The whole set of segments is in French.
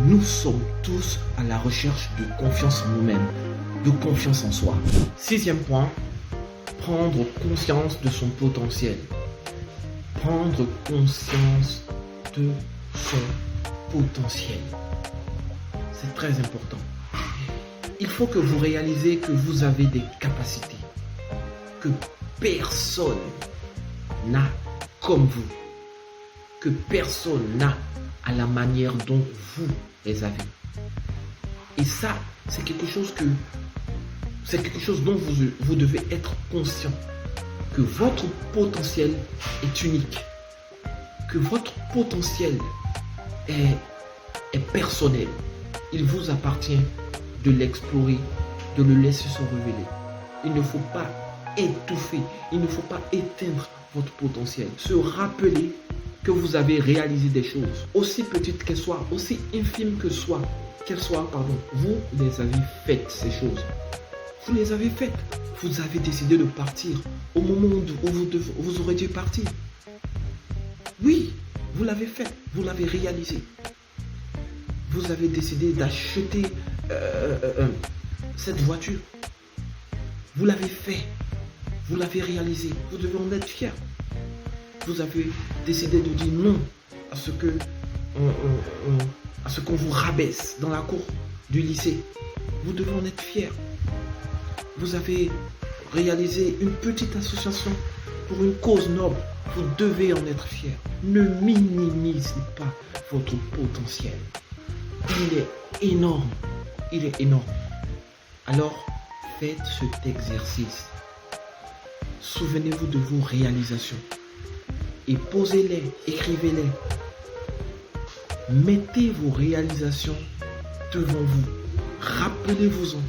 Nous sommes tous à la recherche de confiance en nous-mêmes, de confiance en soi. Sixième point, prendre conscience de son potentiel. Prendre conscience de son potentiel. C'est très important. Il faut que vous réalisez que vous avez des capacités que personne n'a comme vous, que personne n'a à la manière dont vous les avez. Et ça, c'est quelque chose dont vous devez être conscient, que votre potentiel est unique, que votre potentiel est personnel. Il vous appartient de l'explorer, de le laisser se révéler. Il ne faut pas étouffer, il ne faut pas éteindre votre potentiel. Se rappeler que vous avez réalisé des choses, aussi petites qu'elles soient, aussi infimes qu'elles soient, vous les avez faites, ces choses. Vous les avez faites. Vous avez décidé de partir au moment où vous aurez dû partir. Oui, vous l'avez fait, vous l'avez réalisé. Vous avez décidé d'acheter cette voiture. Vous l'avez fait, vous l'avez réalisé. Vous devez en être fier. Vous avez décidé de dire non à ce qu'on vous rabaisse dans la cour du lycée. Vous devez en être fier. Vous avez réalisé une petite association pour une cause noble. Vous devez en être fier. Ne minimisez pas votre potentiel. Il est énorme. Il est énorme. Alors, faites cet exercice. Souvenez-vous de vos réalisations. Et posez-les, écrivez-les. Mettez vos réalisations devant vous. Rappelez-vous-en.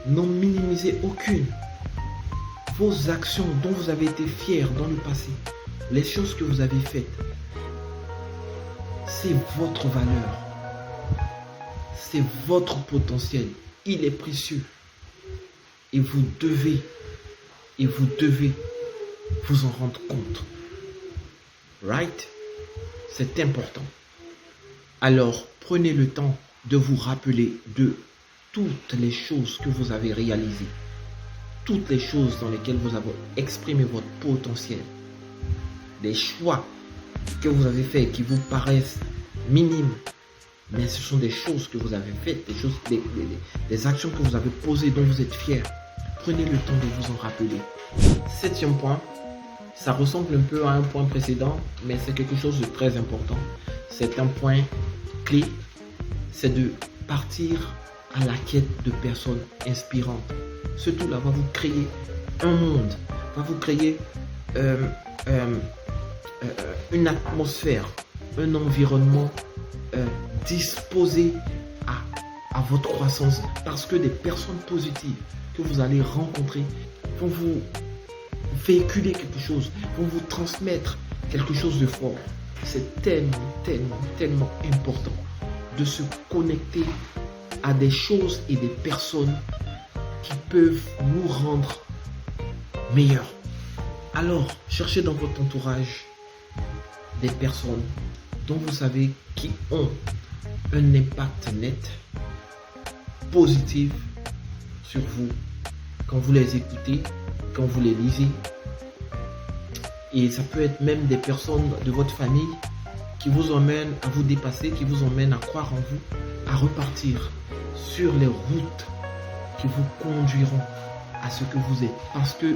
N'en minimisez aucune. Vos actions dont vous avez été fiers dans le passé, les choses que vous avez faites, c'est votre valeur. C'est votre potentiel. Il est précieux. Et vous devez vous en rendre compte. Right? C'est important. Alors, prenez le temps de vous rappeler de toutes les choses que vous avez réalisées, toutes les choses dans lesquelles vous avez exprimé votre potentiel, des choix que vous avez faits qui vous paraissent minimes, mais ce sont des choses que vous avez faites, des actions que vous avez posées dont vous êtes fiers. Prenez le temps de vous en rappeler. Septième point, ça ressemble un peu à un point précédent, mais c'est quelque chose de très important. C'est un point clé, c'est de partir à la quête de personnes inspirantes. Ce tout-là va vous créer un monde, va vous créer une atmosphère, un environnement disposé à votre croissance. Parce que des personnes positives que vous allez rencontrer vont vous véhiculer quelque chose, vont vous transmettre quelque chose de fort. C'est tellement important de se connecter à des choses et des personnes qui peuvent nous rendre meilleurs. Alors, cherchez dans votre entourage des personnes dont vous savez qui ont un impact net, positif sur vous, quand vous les écoutez, quand vous les lisez. Et ça peut être même des personnes de votre famille qui vous emmènent à vous dépasser, qui vous emmènent à croire en vous, à repartir sur les routes qui vous conduiront à ce que vous êtes. Parce que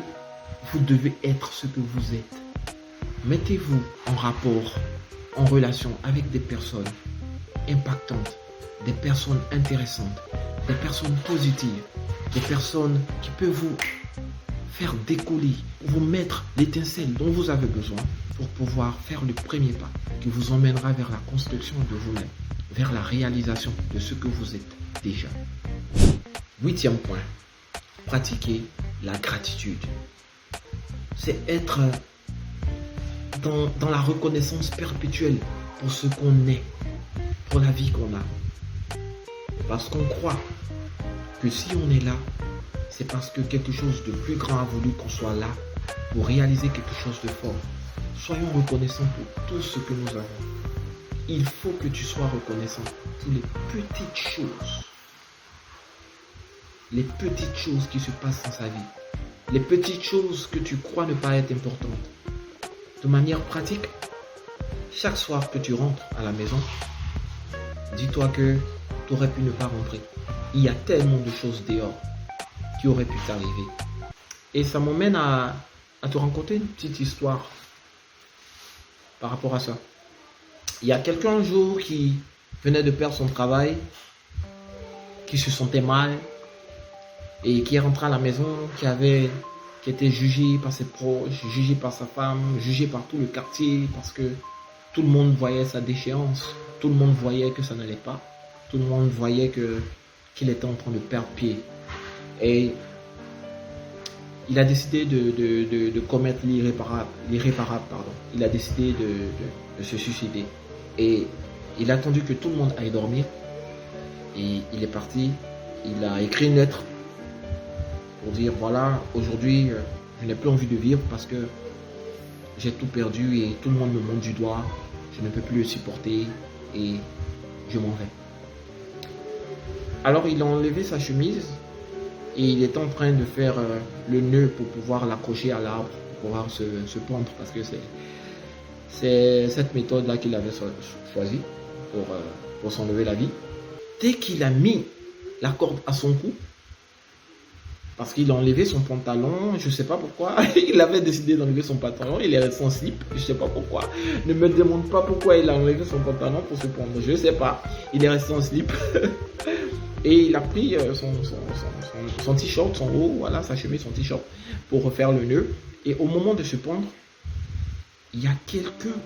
vous devez être ce que vous êtes. Mettez-vous en rapport, en relation avec des personnes impactantes, des personnes intéressantes, des personnes positives, des personnes qui peuvent vous faire décoller, vous mettre l'étincelle dont vous avez besoin pour pouvoir faire le premier pas qui vous emmènera vers la construction de vous-même, vers la réalisation de ce que vous êtes déjà. Huitième point, pratiquer la gratitude. C'est être dans la reconnaissance perpétuelle pour ce qu'on est, pour la vie qu'on a. Parce qu'on croit que si on est là, c'est parce que quelque chose de plus grand a voulu qu'on soit là pour réaliser quelque chose de fort. Soyons reconnaissants pour tout ce que nous avons. il faut que tu sois reconnaissant pour les petites choses. Les petites choses qui se passent dans sa vie. Les petites choses que tu crois ne pas être importantes. De manière pratique, chaque soir que tu rentres à la maison, dis-toi que tu aurais pu ne pas rentrer. Il y a tellement de choses dehors qui auraient pu t'arriver. Et ça m'emmène à te raconter une petite histoire par rapport à ça. Il y a quelqu'un un jour qui venait de perdre son travail, qui se sentait mal et qui est rentré à la maison, qui était jugé par ses proches, jugé par sa femme, jugé par tout le quartier parce que tout le monde voyait sa déchéance, tout le monde voyait que ça n'allait pas, tout le monde voyait qu'il était en train de perdre pied. Et il a décidé de commettre l'irréparable. Il a décidé de se suicider. Et il a attendu que tout le monde aille dormir. Et il est parti. Il a écrit une lettre pour dire voilà, aujourd'hui, je n'ai plus envie de vivre parce que j'ai tout perdu et tout le monde me montre du doigt. Je ne peux plus le supporter et je m'en vais. Alors il a enlevé sa chemise et il est en train de faire le nœud pour pouvoir l'accrocher à l'arbre, pour pouvoir se pendre parce que c'est cette méthode-là qu'il avait choisie pour s'enlever la vie. Dès qu'il a mis la corde à son cou, parce qu'il a enlevé son pantalon, je ne sais pas pourquoi, il avait décidé d'enlever son pantalon, il est resté en slip, je ne sais pas pourquoi. Ne me demande pas pourquoi il a enlevé son pantalon pour se pendre, je ne sais pas. Il est resté en slip et il a pris son t-shirt, son haut, voilà, sa chemise, son t-shirt pour refaire le nœud. Et au moment de se pendre, il y a quelqu'un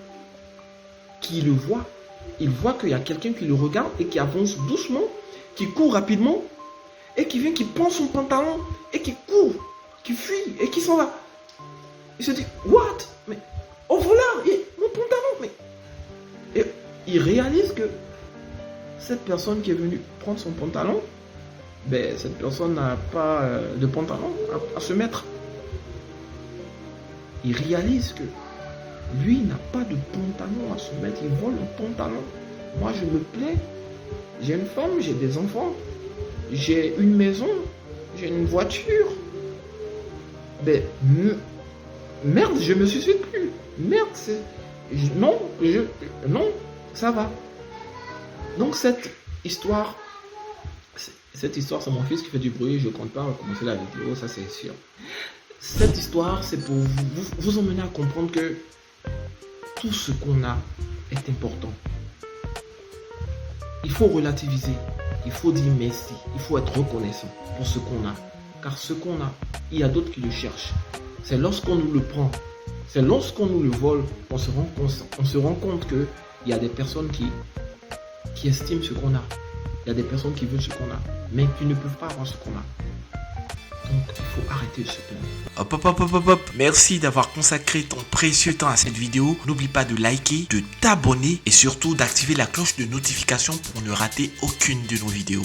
qui le voit. Il voit qu'il y a quelqu'un qui le regarde et qui avance doucement, qui court rapidement et qui vient, qui prend son pantalon et qui court, qui fuit et qui s'en va. Il se dit, what? Mais, oh voilà, mon pantalon, mais... Et il réalise que cette personne qui est venue prendre son pantalon, ben, cette personne n'a pas de pantalon à se mettre. Il réalise que lui n'a pas de pantalon à se mettre, il vole un pantalon. Moi je me plais, j'ai une femme, j'ai des enfants, j'ai une maison, j'ai une voiture. Ben, merde, je me suicide plus. Merde, non, ça va. Donc cette histoire, c'est mon fils qui fait du bruit, je ne compte pas recommencer la vidéo, ça c'est sûr. Cette histoire, c'est pour vous emmener à comprendre que tout ce qu'on a est important. Il faut relativiser, il faut dire merci, il faut être reconnaissant pour ce qu'on a. Car ce qu'on a, il y a d'autres qui le cherchent. C'est lorsqu'on nous le prend, c'est lorsqu'on nous le vole, on se rend compte qu'il y a des personnes qui estiment ce qu'on a. Il y a des personnes qui veulent ce qu'on a, mais qui ne peuvent pas avoir ce qu'on a. Donc, il faut arrêter de se plaindre. Hop. Merci d'avoir consacré ton précieux temps à cette vidéo. N'oublie pas de liker, de t'abonner et surtout d'activer la cloche de notification pour ne rater aucune de nos vidéos.